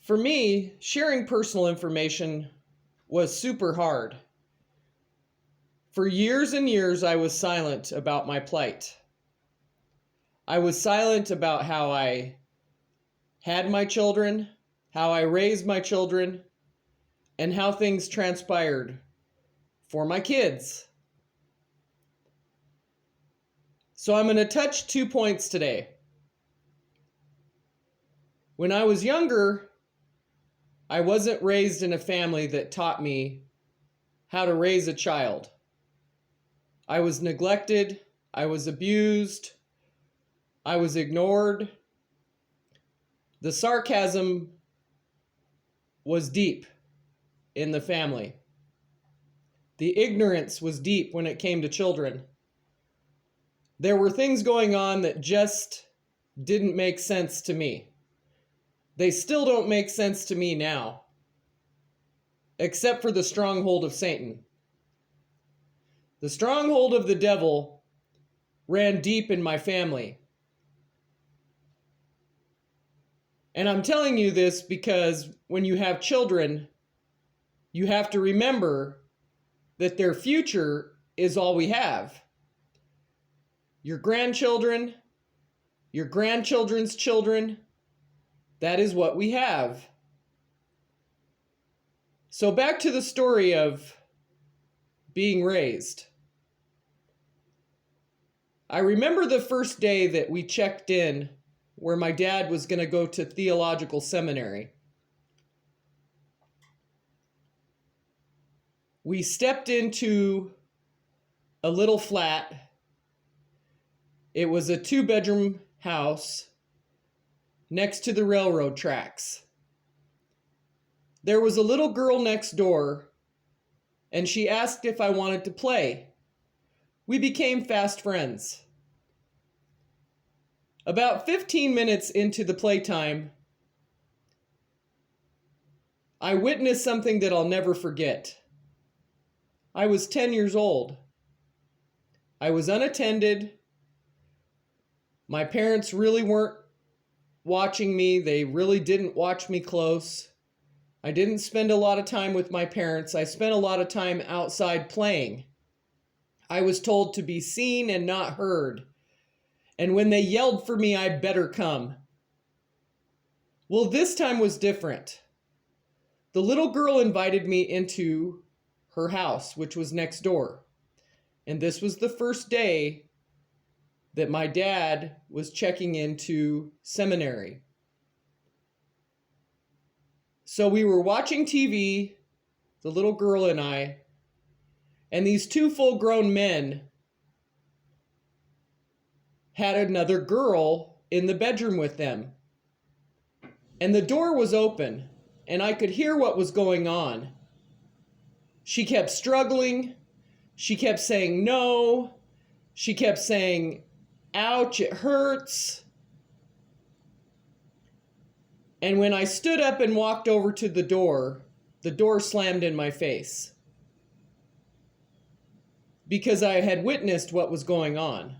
For me, sharing personal information was super hard. For years and years, I was silent about my plight. I was silent about how I had my children, how I raised my children, and how things transpired for my kids. So I'm going to touch 2 points today. When I was younger, I wasn't raised in a family that taught me how to raise a child. I was neglected, I was abused, I was ignored. The sarcasm was deep in the family. The ignorance was deep when it came to children. There were things going on that just didn't make sense to me. They still don't make sense to me now, except for the stronghold of Satan. The stronghold of the devil ran deep in my family. And I'm telling you this because when you have children, you have to remember that their future is all we have. Your grandchildren, your grandchildren's children, that is what we have. So back to the story of being raised. I remember the first day that we checked in where my dad was going to go to theological seminary. We stepped into a little flat. It was a 2-bedroom house next to the railroad tracks. There was a little girl next door, and she asked if I wanted to play. We became fast friends. About 15 minutes into the playtime, I witnessed something that I'll never forget. I was 10 years old. I was unattended. My parents really weren't watching me. They really didn't watch me close. I didn't spend a lot of time with my parents. I spent a lot of time outside playing. I was told to be seen and not heard. And when they yelled for me, I better come. Well, this time was different. The little girl invited me into her house, which was next door. And this was the first day that my dad was checking into seminary. So we were watching TV, the little girl and I, and these 2 full-grown men had another girl in the bedroom with them. And the door was open, and I could hear what was going on. She kept struggling. She kept saying no. She kept saying, ouch, it hurts. And when I stood up and walked over to the door slammed in my face. Because I had witnessed what was going on.